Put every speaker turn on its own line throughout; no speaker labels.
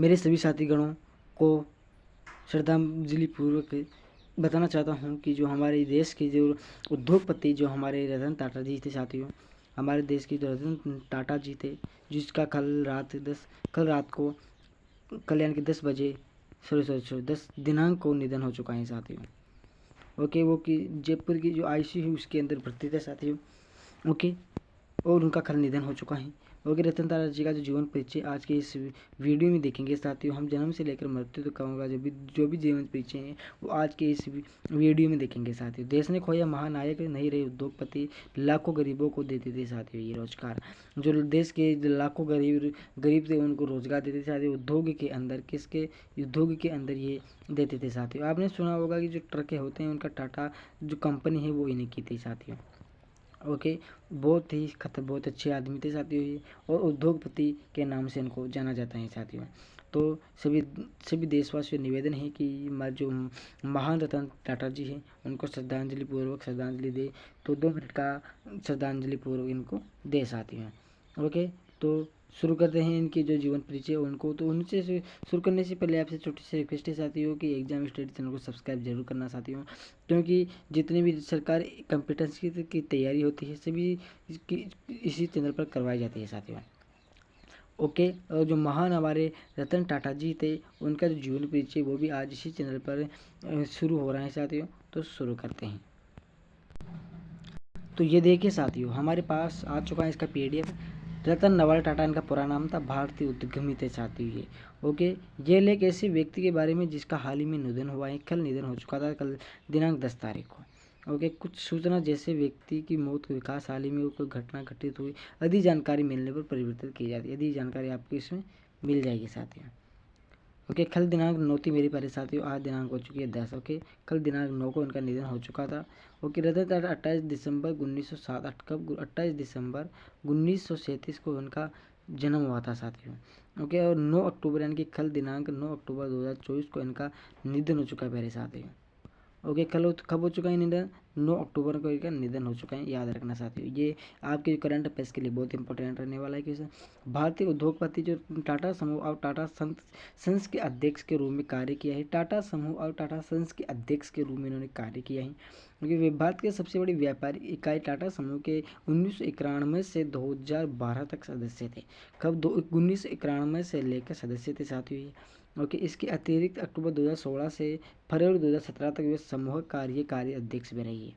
मेरे सभी साथीगणों को श्रद्धांजलि पूर्वक बताना चाहता हूँ कि जो हमारे देश के जो उद्योगपति जो हमारे रतन टाटा जी थे साथियों, हमारे देश के जो रतन टाटा जी थे, जिसका कल रात को कल्याण के 10 बजे 10 दिनांक को निधन हो चुका है साथियों। ओके, वो कि जयपुर की जो ICU उसके अंदर भर्ती थे साथियों। ओके, और उनका कल निधन हो चुका है। ओके, रतन टाटा जी का जो जीवन परिचय आज के इस वीडियो में देखेंगे साथियों। हम जन्म से लेकर मृत्यु तक का जो भी जीवन परिचय है वो आज के इस वीडियो में देखेंगे साथियों। देश ने खोया महानायक, नहीं रहे उद्योगपति, लाखों गरीबों को देते थे साथियों ये रोजगार। जो देश के लाखों गरीब थे उनको रोजगार देते थे साथियों। उद्योग के अंदर उद्योग के अंदर ये देते थे साथियों। आपने सुना होगा कि जो ट्रकें होते हैं उनका टाटा जो कंपनी है वो इन्हीं की थी साथियों। ओके, बहुत अच्छे आदमी थे साथियों ये, और उद्योगपति के नाम से इनको जाना जाता है साथियों। तो सभी देशवासियों से निवेदन है कि जो महान रतन टाटा जी हैं उनको श्रद्धांजलि दे, तो 2 मिनट का श्रद्धांजलि पूर्वक इनको दे साथियों। ओके, तो शुरू करते हैं इनके जो जीवन परिचय उनको। तो उनसे शुरू करने से पहले आपसे छोटी सी रिक्वेस्ट है साथियों कि एग्जाम स्टडी चैनल को सब्सक्राइब जरूर करना साथियों, क्योंकि जितनी भी सरकार कॉम्पिटेंसी की तैयारी होती है सभी इसी चैनल पर करवाई जाती है साथियों। ओके, और जो महान हमारे रतन टाटा जी थे उनका जो जीवन परिचय वो भी आज इसी चैनल पर शुरू हो रहा है साथियों। तो शुरू करते हैं। तो ये देखिए साथियों, हमारे पास आ चुका है इसका PDF। रतन नवल टाटा इनका पूरा नाम था, भारतीय उद्यमी थे साथियों ये। ओके, ये एक ऐसे व्यक्ति के बारे में जिसका हाल ही में निधन हुआ है, कल निधन हो चुका था, कल दिनांक 10 तारीख को। ओके, कुछ सूचना जैसे व्यक्ति की मौत के विकास हाल ही में कोई घटना घटित हुई, आदि जानकारी मिलने पर परिवर्तित की जाती है। आदि जानकारी आपको इसमें मिल जाएगी साथियों। ओके, कल दिनांक 9 थी मेरे प्यारे साथियों, आज दिनांक हो चुकी है 10। ओके, कल दिनांक 9 को इनका निधन हो चुका था। ओके, रतन टाटा 28 दिसंबर 1907 कब 28 दिसंबर 1937 को उनका जन्म हुआ था साथियों। ओके, और 9 अक्टूबर यानी कि कल दिनांक 9 अक्टूबर 2024 को इनका निधन हो चुका है प्यारे साथियों। ओके, कब हो चुका है निधन? 9 अक्टूबर को इनका निधन हो चुका है, याद रखना साथियों। ये आपके करंट अफेयर्स के लिए बहुत इंपॉर्टेंट रहने वाला है। क्वेश्चन, भारतीय उद्योगपति जो टाटा समूह और टाटा सन्स के अध्यक्ष के रूप में कार्य किया है, टाटा समूह और टाटा सन्स के अध्यक्ष के रूप में इन्होंने कार्य किया है, क्योंकि भारत के सबसे बड़ी व्यापारिक इकाई टाटा समूह के 1991 से 2012 तक सदस्य थे। कब 1991 से लेकर सदस्य थे साथियों ये। ओके, इसके अतिरिक्त अक्टूबर 2016 से फरवरी 2017 तक वे समूह कार्यकारी अध्यक्ष भी रही है।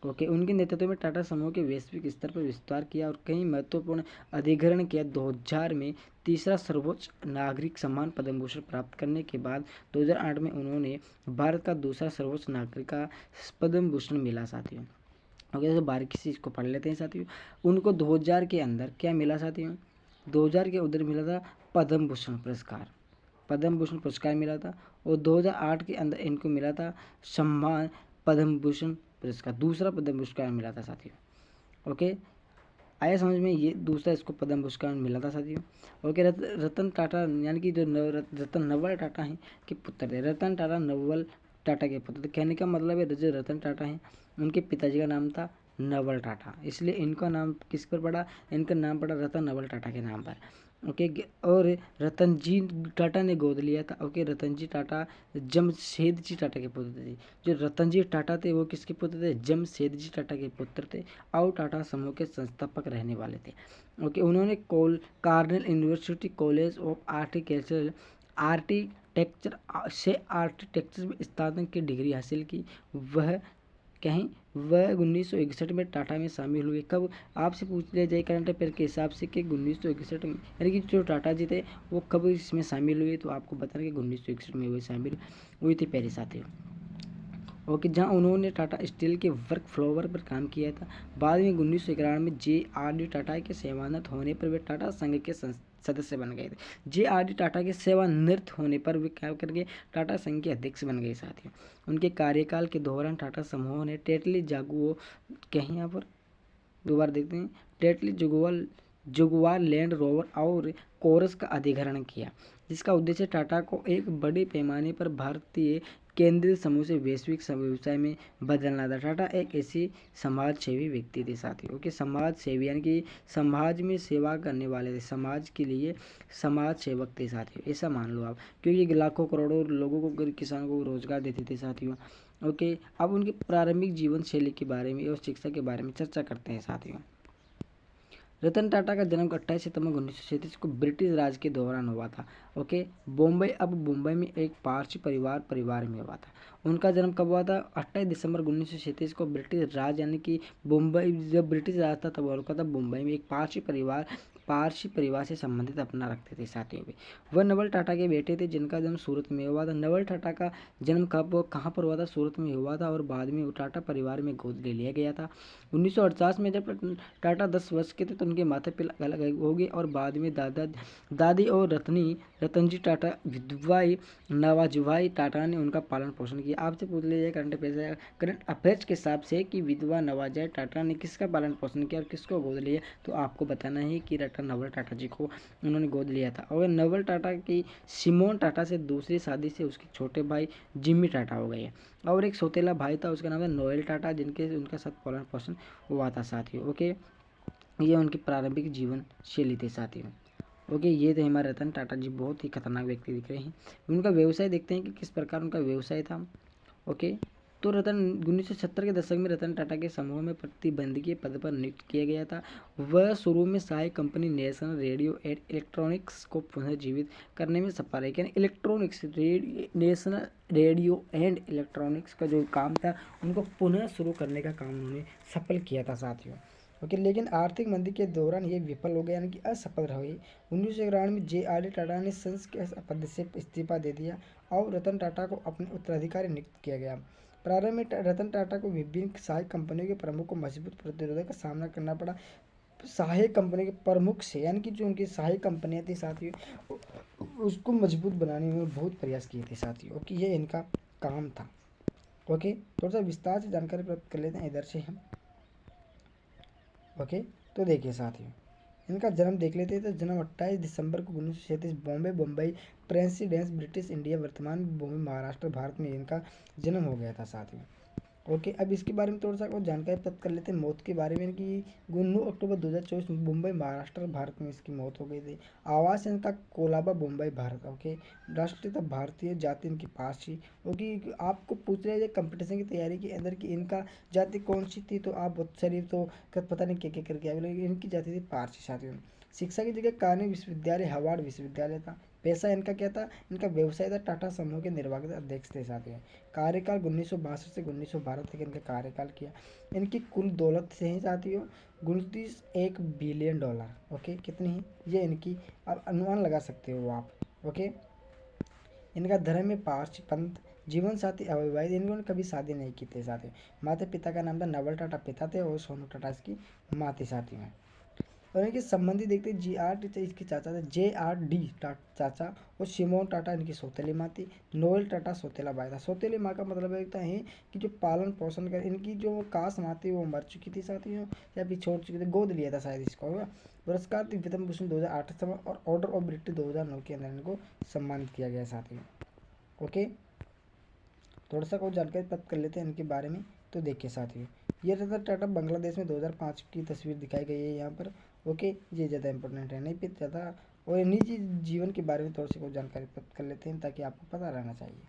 ओके, उनके नेतृत्व में टाटा समूह के वैश्विक स्तर पर विस्तार किया और कई महत्वपूर्ण अधिग्रहण किया। 2000 में तीसरा सर्वोच्च नागरिक सम्मान पद्म भूषण प्राप्त करने के बाद 2008 में उन्होंने भारत का दूसरा सर्वोच्च नागरिक का पद्म भूषण मिला साथियों। ओके, तो बारीकी से इसको पढ़ लेते हैं साथियों। उनको 2000 के अंदर क्या मिला साथियों? 2000 के उधर मिला था पद्म भूषण पुरस्कार मिला था, और 2008 के अंदर इनको मिला था सम्मान पद्म भूषण पुरस्कार, दूसरा पद्म पुरस्कार मिला था साथियों। ओके, आया समझ में? ये दूसरा इसको पद्म पुरस्कार मिला था साथियों। ओके, रतन टाटा यानी कि जो रतन नवल टाटा हैं के पुत्र थे। रतन टाटा नवल टाटा के पुत्र थे। कहने का मतलब है जो रतन टाटा हैं उनके पिताजी का नाम था नवल टाटा, इसलिए इनका नाम किस पर पड़ा? इनका नाम पड़ा रतन नवल टाटा के नाम पर। ओके, और रतन जी टाटा ने गोद लिया था। ओके, रतन जी टाटा जमशेद जी टाटा के पुत्र थे। जो रतन जी टाटा थे वो किसके पुत्र थे? जमशेद जी टाटा के पुत्र थे, और टाटा समूह के संस्थापक रहने वाले थे। ओके, उन्होंने Cornell university college of architecture से आर्किटेक्चर में स्नातक की डिग्री हासिल की। वह 1961 में टाटा में शामिल हुए। कब? आपसे पूछ लिया जाए करंट अफेयर के हिसाब से कि 1961 में, यानी कि जो टाटा जी थे वो कब इसमें शामिल हुए, तो आपको बताना कि 1961 में वो शामिल हुए थे पहले साथियों। ओके, जहां उन्होंने टाटा स्टील के वर्क फ्लोर पर काम किया था। बाद में 1991 में JRD टाटा के सेवानिवृत्त होने पर वे टाटा संघ के सदस्य बन गए थे। JRD टाटा के सेवानिवृत्त होने पर वे क्या करके टाटा संघ के अध्यक्ष बन गए साथियों। उनके कार्यकाल के दौरान टाटा समूह ने टेटली जागुओ, कहीं यहाँ पर दोबारा देखते हैं, टेटली जगुआर लैंड रोवर और कोरस का अधिग्रहण किया, जिसका उद्देश्य टाटा को एक बड़े पैमाने पर भारतीय केंद्रित समूह से वैश्विक व्यवसाय में बदलना था। टाटा एक ऐसी समाज सेवी व्यक्ति थे साथियों। ओके, समाज सेवी यानी कि समाज में सेवा करने वाले थे, समाज के लिए समाज सेवक थे साथियों, ऐसा मान लो आप, क्योंकि लाखों करोड़ों लोगों को, किसानों को रोजगार देते थे साथियों। ओके, अब उनकी प्रारंभिक जीवन शैली के बारे में और शिक्षा के बारे में चर्चा करते हैं साथियों। रतन टाटा का जन्म 28 सितंबर 1937 को ब्रिटिश राज के दौरान हुआ था। ओके, मुंबई में एक पारसी परिवार में हुआ था। उनका जन्म कब हुआ था? 28 दिसंबर 1937 को ब्रिटिश राज यानी कि मुंबई, जब ब्रिटिश राज था तब हुआ था। मुंबई में एक पारसी परिवार से संबंधित अपना रखते थे साथियों में। वह नवल टाटा के बेटे थे, जिनका जन्म सूरत में हुआ था। नवल टाटा का जन्म कहाँ पर हुआ था? सूरत में हुआ था और बाद में टाटा परिवार में गोद ले लिया गया था। 1948 में जब टाटा 10 वर्ष के थे तो उनके माता पिता अलग हो गए और बाद में दादी और रतनजी टाटा विधवाई नवाजुभाई टाटा ने उनका पालन पोषण किया। आपसे पूछ लिया जाए करंट अफेयर्स के हिसाब से कि विधवा नवाजुभाई टाटा ने किसका पालन पोषण किया और किसको गोद लिया, तो आपको बताना है कि रतन नवल टाटा जी को उन्होंने गोद लिया था। और नवल टाटा की सिमोन टाटा से दूसरी शादी से उसके छोटे भाई जिम्मी टाटा हो गए और एक सौतेला भाई था, उसका नाम था नोएल टाटा, उनके साथ पालन पोषण हुआ था साथियों। ओके, ये उनकी प्रारंभिक जीवन शैली थी साथियों। ओके, ये थे हमारे रतन टाटा जी, बहुत ही खतरनाक व्यक्ति दिख रहे हैं। उनका व्यवसाय देखते हैं कि किस प्रकार उनका व्यवसाय था। ओके, तो 1970 के दशक में रतन टाटा के समूह में प्रतिबंधकीय पद पर नियुक्त किया गया था। वह शुरू में सहायक company national radio and electronics को पुनर्जीवित करने में सफल रही। यानी नेशनल रेडियो एंड इलेक्ट्रॉनिक्स का जो काम था उनको पुनः शुरू करने का काम उन्होंने सफल किया था साथियों। ओके, लेकिन आर्थिक मंदी के दौरान ये विफल हो गया, यानी कि असफल रहे। 1991 में JRD टाटा ने संस के पद से इस्तीफा दे दिया और रतन टाटा को अपने उत्तराधिकारी नियुक्त किया गया। प्रारंभ में रतन टाटा को विभिन्न सहायक कंपनियों के प्रमुख को मजबूत प्रतिरोध का सामना करना पड़ा। सहायक कंपनी के प्रमुख से, यानी कि जो उनकी सहायक कंपनियां थी साथियों, उसको मजबूत बनाने में बहुत प्रयास किए थे साथियों। ओके, ये इनका काम था। ओके, थोड़ा सा विस्तार से जानकारी प्राप्त कर लेते हैं इधर से हम। ओके, तो देखिए साथियों, इनका जन्म देख लेते हैं। तो जन्म 28 दिसंबर को 1937 बॉम्बे प्रेसिडेंस ब्रिटिश इंडिया वर्तमान बॉम्बे महाराष्ट्र भारत में इनका जन्म हो गया था साथियों। ओके, अब इसके बारे में थोड़ा सा और जानकारी प्राप्त कर लेते हैं मौत के बारे में कि 9 अक्टूबर 2024 मुंबई महाराष्ट्र भारत में इसकी मौत हो गई थी। आवास इनका कोलाबा मुंबई भारत। ओके, राष्ट्रीयता भारतीय, जाति इनकी पारसी। ओके, आपको पूछ रहे हैं कंपटीशन की तैयारी के अंदर कि इनका जाति कौन सी थी, तो आप बहुत सारी तो पता नहीं क्या क्या करके आए, लेकिन इनकी जाति थी पारसी साथियों। शिक्षा की जगह कार्नेगी विश्वविद्यालय, हार्वर्ड विश्वविद्यालय था। पेशा इनका क्या था? इनका व्यवसाय था, टाटा समूह के निर्वाहक अध्यक्ष थे साथियों। कार्यकाल 1962 से 1912 तक इनका कार्यकाल किया। इनकी कुल दौलत से ही साथियों 29 बिलियन डॉलर। ओके, कितनी है ये इनकी, अब अनुमान लगा सकते हो आप। ओके, इनका धर्म में पारसी पंथ, जीवन साथी अविवाहित, इन्होंने कभी शादी नहीं की थी साथियों। माता पिता का नाम था नवल टाटा पिता थे और सोनू टाटा इसकी माँ थी साथियों। और इनके संबंधी देखते हैं, JRD इसके चाचा थे, JRD चाचा, और सिमोन टाटा इनकी सौतेली माँ थी। नोएल टाटा सौतेला भाई था। सौतेली माँ का मतलब है कि जो पालन पोषण कर, इनकी जो काश माँ थी वो मर चुकी थी साथियों, या फिर छोड़ चुकी थी, गोद लिया था शायद इसको। पुरस्कार विभूषण भूषण 2008 और ऑर्डर ऑफ ब्रिटिश 2009 के अंदर इनको सम्मानित किया गया साथियों। ओके, थोड़ा सा और जानकारी प्राप्त कर लेते हैं इनके बारे में। तो देखिए साथियों, ये रतन टाटा बांग्लादेश में 2005 की तस्वीर दिखाई गई है यहाँ पर। ओके, ये ज़्यादा इंपॉर्टेंट है नहीं, फिर ज़्यादा और निजी जीवन के बारे में थोड़ी सी कुछ जानकारी प्राप्त कर लेते हैं ताकि आपको पता रहना चाहिए।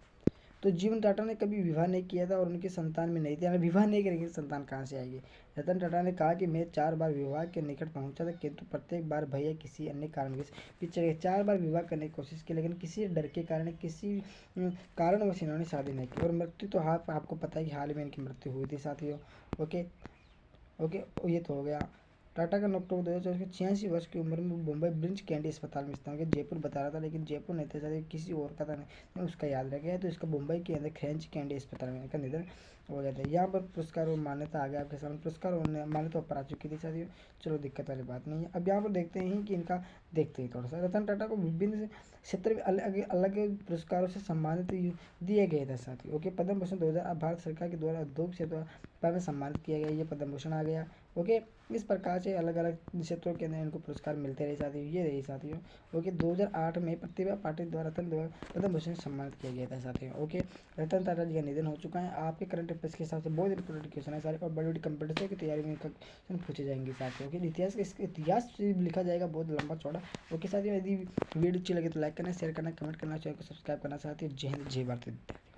तो जीवन टाटा ने कभी विवाह नहीं किया था और उनकी संतान में नहीं थी, यानी विवाह नहीं करेंगे संतान कहाँ से आएगी। रतन टाटा ने कहा कि मैं 4 बार विवाह के निकट पहुंचा था, किंतु प्रत्येक बार भैया किसी अन्य कारणवश पीछे गए। 4 बार विवाह करने की कोशिश की, लेकिन किसी डर के कारण, किसी कारणवश इन्होंने शादी नहीं की। और मृत्यु तो आपको पता है कि हाल में इनकी मृत्यु हुई थी साथियों। ओके ओके, ये तो हो गया। टाटा का अक्टूबर 2024 के 86 वर्ष की उम्र में मुंबई ब्रिंच कैंडी अस्पताल में स्थान, जयपुर बता रहा था लेकिन जयपुर नहीं था, किसी और का था नहीं, उसका याद रह गया। तो इसका मुंबई के अंदर फ्रेंच कैंडी अस्पताल में इनका निधन हो गया था। यहाँ पर पुरस्कार और मान्यता आ गया आपके सामने, पुरस्कार और मान्यता ऊपर आ चुकी थी साथियों। चलो दिक्कत वाली बात नहीं है। अब यहाँ पर देखते हैं कि इनका देखते हैं थोड़ा सा। रतन टाटा को विभिन्न क्षेत्र में अलग अलग पुरस्कारों से सम्मानित दिए गए थे साथियों। ओके, पद्म भूषण 2000 भारत सरकार के द्वारा उद्योग क्षेत्र में सम्मानित किया गया, ये पद्म भूषण आ गया। ओके, इस प्रकार से अलग अलग क्षेत्रों के अंदर इनको पुरस्कार मिलते रहे साथियों, ये रही साथियों। ओके, 2008 में प्रतिभा पाटिल द्वारा पद्म भूषण से सम्मानित किया गया था साथियों। ओके, रतन टाटा जी का निधन हो चुका है। आपके करंट अफेयर्स के हिसाब से बहुत इंपॉर्टेंट क्वेश्चन है सारे, और बड़ी बड़ी कंपटीशन की तैयारी में इनका क्वेश्चन पूछे जाएंगे साथियों। ओके, इतिहास लिखा जाएगा बहुत लंबा चौड़ा। ओके साथियों, यदि वीडियो अच्छी लगे तो लाइक करना, शेयर करना, कमेंट करना, चैनल को सब्सक्राइब करना साथियों। जय हिंद, जय भारत।